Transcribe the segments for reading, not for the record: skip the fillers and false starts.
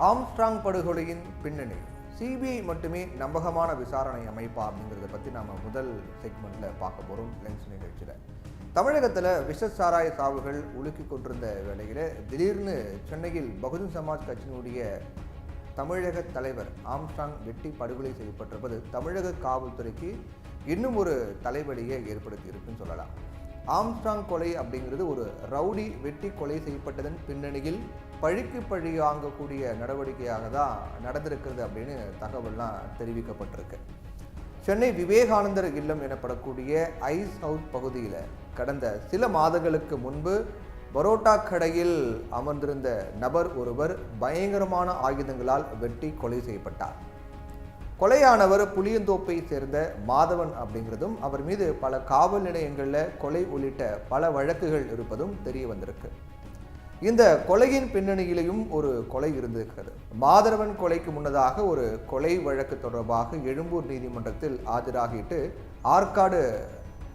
Armstrong படுகொலையின் பின்னணி CBI மட்டுமே நம்பகமான விசாரணை அமைப்பா அப்படிங்கிறத பற்றி நம்ம முதல் செக்மெண்ட்டில் பார்க்க போகிறோம் லென்ஸ் நிகழ்ச்சியில். தமிழகத்தில் விஷசாராய சாவுகள் உலுக்கி கொண்டிருந்த வேளையில் திடீர்னு சென்னையில் பகுஜன் சமாஜ் கட்சியினுடைய தமிழக தலைவர் ஆம்ஸ்ட்ராங் வெட்டி படுகொலை செய்யப்பட்டிருப்பது தமிழக காவல்துறைக்கு இன்னும் ஒரு தலைவலியை ஏற்படுத்தி இருக்குன்னு சொல்லலாம். ஆம்ஸ்ட்ராங் கொலை அப்படிங்கிறது ஒரு ரவுடி வெட்டி கொலை செய்யப்பட்டதன் பின்னணியில் பழிக்கு பழி வாங்கக்கூடிய நடவடிக்கையாக தான் நடந்திருக்கிறது அப்படின்னு தகவல்லாம் தெரிவிக்கப்பட்டிருக்கு. சென்னை விவேகானந்தர் இல்லம் எனப்படக்கூடிய ஐஸ் ஹவுஸ் பகுதியில் கடந்த சில மாதங்களுக்கு முன்பு பரோட்டா கடையில் அமர்ந்திருந்த நபர் ஒருவர் பயங்கரமான ஆயுதங்களால் வெட்டி கொலை செய்யப்பட்டார். கொலையானவர் புளியந்தோப்பை சேர்ந்த மாதவன் அப்படிங்கிறதும் அவர் மீது பல காவல் நிலையங்களில் கொலை உள்ளிட்ட பல வழக்குகள் இருப்பதும் தெரிய வந்திருக்கு. இந்த கொலையின் பின்னணியிலையும் ஒரு கொலை இருந்திருக்கிறது. மாதவன் கொலைக்கு முன்னதாக ஒரு கொலை வழக்கு தொடர்பாக எழும்பூர் நீதிமன்றத்தில் ஆஜராகிட்டு ஆற்காடு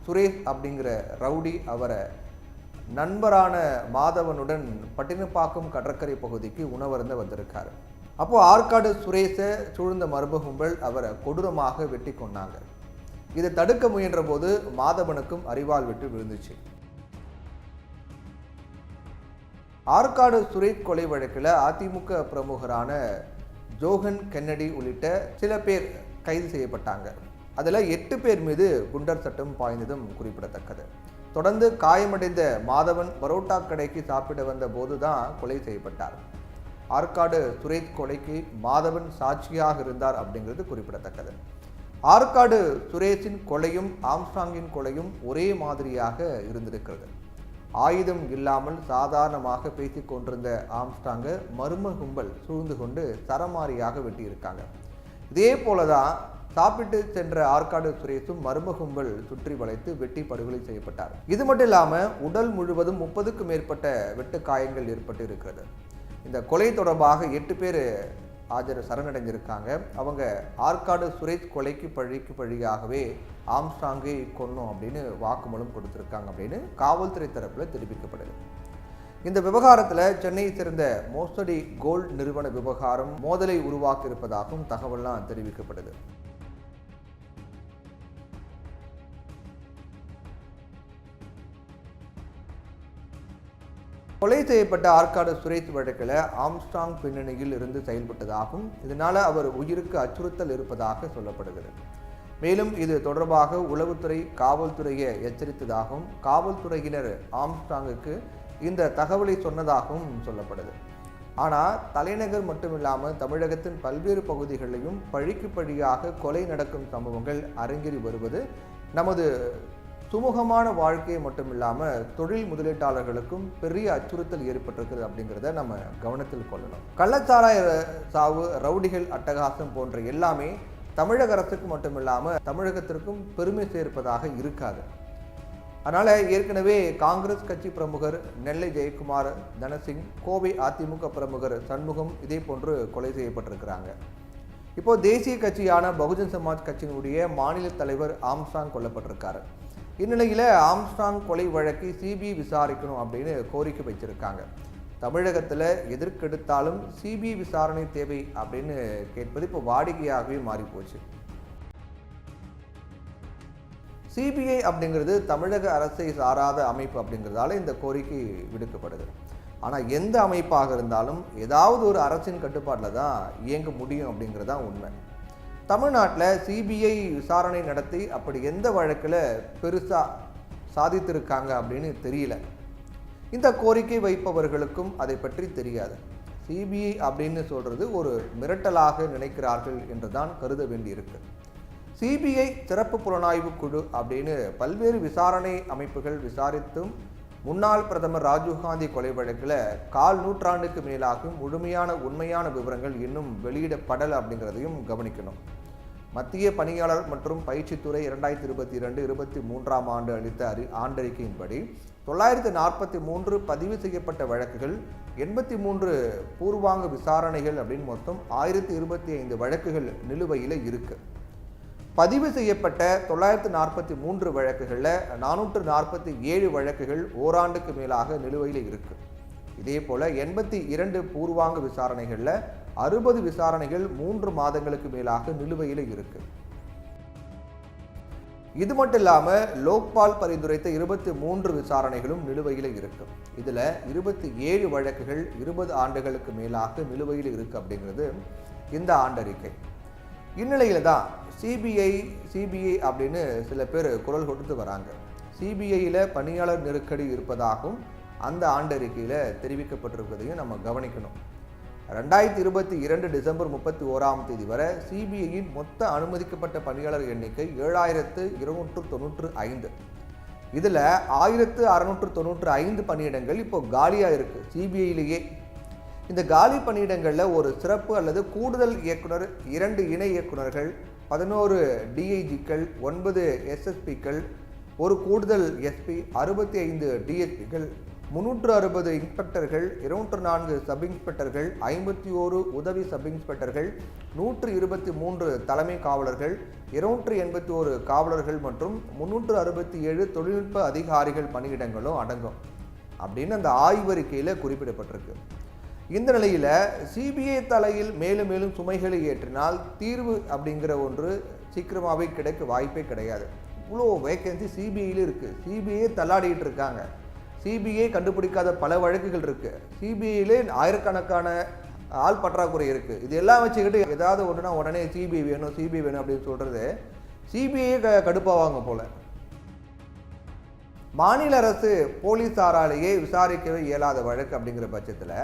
சுரேஷ் அப்படிங்கிற ரவுடி அவரை நண்பரான மாதவனுடன் பட்டினப்பாக்கம் கடற்கரை பகுதிக்கு உணவருந்த வந்திருக்காரு. அப்போது ஆற்காடு சுரேஷை சூழ்ந்த மர்ம கும்பல் அவரை கொடூரமாக வெட்டி கொண்டாங்க. இதை தடுக்க முயன்ற போது மாதவனுக்கும் அரிவாள் விட்டு விழுந்துச்சு. ஆற்காடு சுரேஷ் கொலை வழக்கில் அதிமுக பிரமுகரான ஜோகன் கென்னடி உள்ளிட்ட சில பேர் கைது செய்யப்பட்டாங்க. அதில் 8 பேர் மீது குண்டர் சட்டம் பாய்ந்ததும் குறிப்பிடத்தக்கது. தொடர்ந்து காயமடைந்த மாதவன் பரோட்டா கடைக்கு சாப்பிட வந்த போது தான் கொலை செய்யப்பட்டார். ஆற்காடு சுரேஷ் கொலைக்கு மாதவன் சாட்சியாக இருந்தார் அப்படிங்கிறது குறிப்பிடத்தக்கது. ஆற்காடு சுரேஷின் கொலையும் ஆம்ஸ்ட்ராங்கின் கொலையும் ஒரே மாதிரியாக இருந்திருக்கிறது. ஆயுதம் இல்லாமல் சாதாரணமாக பேசிக் கொண்டிருந்த ஆம்ஸ்ட்ராங்கை மர்ம கும்பல் சூழ்ந்து கொண்டு சரமாரியாக வெட்டியிருக்காங்க. இதே போலதான் சாப்பிட்டு சென்ற ஆற்காடு சுரேஷும் மர்ம கும்பல் சுற்றி வளைத்து வெட்டி படுகொலை செய்யப்பட்டார். இது மட்டும் இல்லாமல் உடல் முழுவதும் 30க்கும் மேற்பட்ட வெட்டு காயங்கள் ஏற்பட்டு இருக்கிறது. இந்த கொலை தொடர்பாக 8 பேர் சரணடைஞ்சிருக்காங்க. அவங்க ஆற்காடு சுரேஷ் கொலைக்கு பழிக்கு பழியாகவே ஆம்ஸ்ட்ராங்கை கொன்னோம் அப்படின்னு வாக்குமூலம் கொடுத்துருக்காங்க அப்படின்னு காவல்துறை தரப்பில் தெரிவிக்கப்படுது. இந்த விவகாரத்தில் சென்னையை சேர்ந்த மோசடி கோல்ட் நிறுவன விவகாரம் மோதலை உருவாக்கி இருப்பதாகவும் தகவல்லாம் தெரிவிக்கப்படுது. கொலை செய்யப்பட்ட ஆற்காடு சுரேஷ் வழக்கில் ஆம்ஸ்ட்ராங் பின்னணியில் இருந்து செயல்பட்டதாகவும் இதனால் அவர் உயிருக்கு அச்சுறுத்தல் இருப்பதாக சொல்லப்படுகிறது. மேலும் இது தொடர்பாக உளவுத்துறை காவல்துறையை எச்சரித்ததாகவும் காவல்துறையினர் ஆம்ஸ்ட்ராங்குக்கு இந்த தகவலை சொன்னதாகவும் சொல்லப்படுது. ஆனால் தலைநகர் மட்டுமில்லாமல் தமிழகத்தின் பல்வேறு பகுதிகளிலும் பழிக்கு பழியாக கொலை நடக்கும் சம்பவங்கள் அரங்கேறி வருவது நமது சுமூகமான வாழ்க்கையை மட்டும் இல்லாமல் தொழில் முதலீட்டாளர்களுக்கும் பெரிய அச்சுறுத்தல் ஏற்பட்டிருக்கிறது அப்படிங்கிறத நம்ம கவனத்தில் கொள்ளணும். கள்ளச்சாராய சாவு, ரவுடிகள் அட்டகாசம் போன்ற எல்லாமே தமிழக அரசுக்கு மட்டும் இல்லாமல் தமிழகத்திற்கும் பெருமை சேர்ப்பதாக இருக்காது. அதனால் ஏற்கனவே காங்கிரஸ் கட்சி பிரமுகர் நெல்லை ஜெயக்குமார், தனசிங், கோவை அதிமுக பிரமுகர் சண்முகம் இதே போன்று கொலை செய்யப்பட்டிருக்கிறாங்க. இப்போது தேசிய கட்சியான பகுஜன் சமாஜ் கட்சியினுடைய மாநில தலைவர் ஆம்ஸ்ட்ராங் கொல்லப்பட்டிருக்காரு. இந்நிலையில் ஆம்ஸ்ட்ராங் கொலை வழக்கை சிபிஐ விசாரிக்கணும் அப்படின்னு கோரிக்கை வச்சிருக்காங்க. தமிழகத்தில் எதற்கெடுத்தாலும் சிபிஐ விசாரணை தேவை அப்படின்னு கேட்பது இப்போ வாடிக்கையாகவே மாறிப்போச்சு. சிபிஐ அப்படிங்கிறது தமிழக அரசை சாராத அமைப்பு அப்படிங்கிறதால இந்த கோரிக்கை விடுக்கப்படுது. ஆனால் எந்த அமைப்பாக இருந்தாலும் ஏதாவது ஒரு அரசின் கட்டுப்பாட்டில் தான் இயங்க முடியும் அப்படிங்கிறது தான் உண்மை. தமிழ்நாட்டில் சிபிஐ விசாரணை நடத்தி அப்படி எந்த வழக்கில் பெருசாக சாதித்திருக்காங்க அப்படின்னு தெரியல. இந்த கோரிக்கை வைப்பவர்களுக்கும் அதை பற்றி தெரியாது. சிபிஐ அப்படின்னு சொல்கிறது ஒரு மிரட்டலாக நினைக்கிறார்கள் என்று தான் கருத வேண்டியிருக்கு. சிபிஐ சிறப்பு புலனாய்வு குழு அப்படின்னு பல்வேறு விசாரணை அமைப்புகள் விசாரித்தும் முன்னாள் பிரதமர் ராஜீவ்காந்தி கொலை வழக்கில் 1/4 நூற்றாண்டுக்கு மேலாகும் முழுமையான உண்மையான விவரங்கள் இன்னும் வெளியிடப்படலை அப்படிங்கிறதையும் கவனிக்கணும். மத்திய பணியாளர் மற்றும் பயிற்சித்துறை 2022-23 ஆண்டு அளித்த ஆண்டறிக்கையின்படி 943 பதிவு செய்யப்பட்ட வழக்குகள், 83 பூர்வாங்க விசாரணைகள் அப்படின்னு மொத்தம் 1025 வழக்குகள் நிலுவையில் இருக்கு. பதிவு செய்யப்பட்ட 943 வழக்குகளில் 447 வழக்குகள் ஓராண்டுக்கு மேலாக நிலுவையில் இருக்கு. இதே போல 82 பூர்வாங்க விசாரணைகளில் 60 விசாரணைகள் 3 மாதங்களுக்கு மேலாக நிலுவையில் இருக்கு. இது மட்டும் இல்லாமல் லோக்பால் பரிந்துரைத்த 23 விசாரணைகளும் நிலுவையில் இருக்கு. இதில் 27 வழக்குகள் 20 ஆண்டுகளுக்கு மேலாக நிலுவையில் இருக்கு அப்படிங்கிறது இந்த ஆண்டறிக்கை. இந்நிலையில தான் சிபிஐ அப்படின்னு சில பேர் குரல் கொடுத்து வராங்க. சிபிஐயில் பணியாளர் நெருக்கடி இருப்பதாகவும் அந்த ஆண்டறிக்கையில் தெரிவிக்கப்பட்டிருப்பதையும் நம்ம கவனிக்கணும். 2022 டிசம்பர் 31 வரை சிபிஐயின் மொத்த அனுமதிக்கப்பட்ட பணியாளர் எண்ணிக்கை 7295. இதில் 1695 பணியிடங்கள் இப்போ காலியாக இருக்கு சிபிஐயிலேயே. இந்த காலி பணியிடங்களில் ஒரு சிறப்பு அல்லது கூடுதல் இயக்குனர், 2 இணை இயக்குநர்கள், 11 டிஐஜிக்கள், 9 எஸ்எஸ்பிக்கள், ஒரு கூடுதல் எஸ்பி, 65 டிஎஸ்பிகள், 360 இன்ஸ்பெக்டர்கள், 24 சப் இன்ஸ்பெக்டர்கள், 51 உதவி சப் இன்ஸ்பெக்டர்கள், 123 தலைமை காவலர்கள், 281 காவலர்கள் மற்றும் 367 தொழில்நுட்ப அதிகாரிகள் பணியிடங்களும் அடங்கும் அப்படின்னு அந்த ஆய்வறிக்கையில் குறிப்பிடப்பட்டிருக்கு. இந்த நிலையில் சிபிஐ தலையில் மேலும் மேலும் சுமைகளை ஏற்றினால் தீர்வு அப்படிங்கிற ஒன்று சீக்கிரமாகவே கிடைக்க வாய்ப்பே கிடையாது. இவ்வளோ வேக்கன்சி சிபிஐயில் இருக்குது. சிபிஐ தள்ளாடிட்டு இருக்காங்க. சிபிஐ கண்டுபிடிக்காத பல வழக்குகள் இருக்குது. சிபிஐயிலே ஆயிரக்கணக்கான ஆள் பற்றாக்குறை இருக்குது. இது எல்லாம் வச்சுக்கிட்டு ஏதாவது ஒன்றுனா உடனே சிபிஐ வேணும் அப்படின்னு சொல்கிறது சிபிஐயே கடுப்பாவாங்க போல. மாநில அரசு போலீஸாராலேயே விசாரிக்கவே இயலாத வழக்கு அப்படிங்கிற பட்சத்தில்,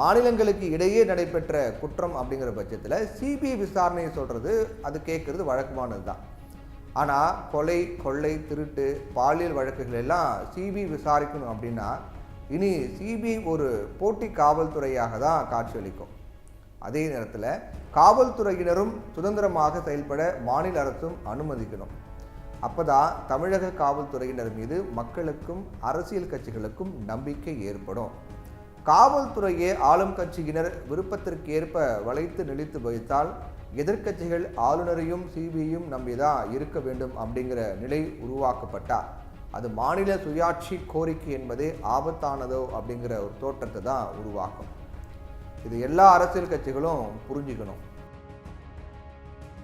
மாநிலங்களுக்கு இடையே நடைபெற்ற குற்றம் அப்படிங்கிற பட்சத்தில் சிபிஐ விசாரணையை சொல்கிறது அது கேட்குறது வழக்கமானது தான். ஆனால் கொலை, கொள்ளை, திருட்டு, பாலியல் வழக்குகள் எல்லாம் சிபிஐ விசாரிக்கணும் அப்படின்னா இனி சிபிஐ ஒரு போட்டி காவல்துறையாக தான் காட்சியளிக்கும். அதே நேரத்தில் காவல்துறையினரும் சுதந்திரமாக செயல்பட மாநில அரசும் அனுமதிக்கணும். அப்போதான் தமிழக காவல்துறையினர் மீது மக்களுக்கும் அரசியல் கட்சிகளுக்கும் நம்பிக்கை ஏற்படும். காவல்துறையை ஆளும் கட்சியினர் விருப்பத்திற்கேற்ப வளைத்து நெளித்து வைத்தால் எதிர்க்கட்சிகள் ஆளுநரையும் சிபிஐயும் நம்பிதான் இருக்க வேண்டும் அப்படிங்கிற நிலை உருவாக்கப்பட்டால் அது மாநில சுயாட்சி கோரிக்கை என்பதே ஆபத்தானதோ அப்படிங்கிற ஒரு தோற்றத்தை தான் உருவாக்கும். இது எல்லா அரசியல் கட்சிகளும் புரிஞ்சுக்கணும்.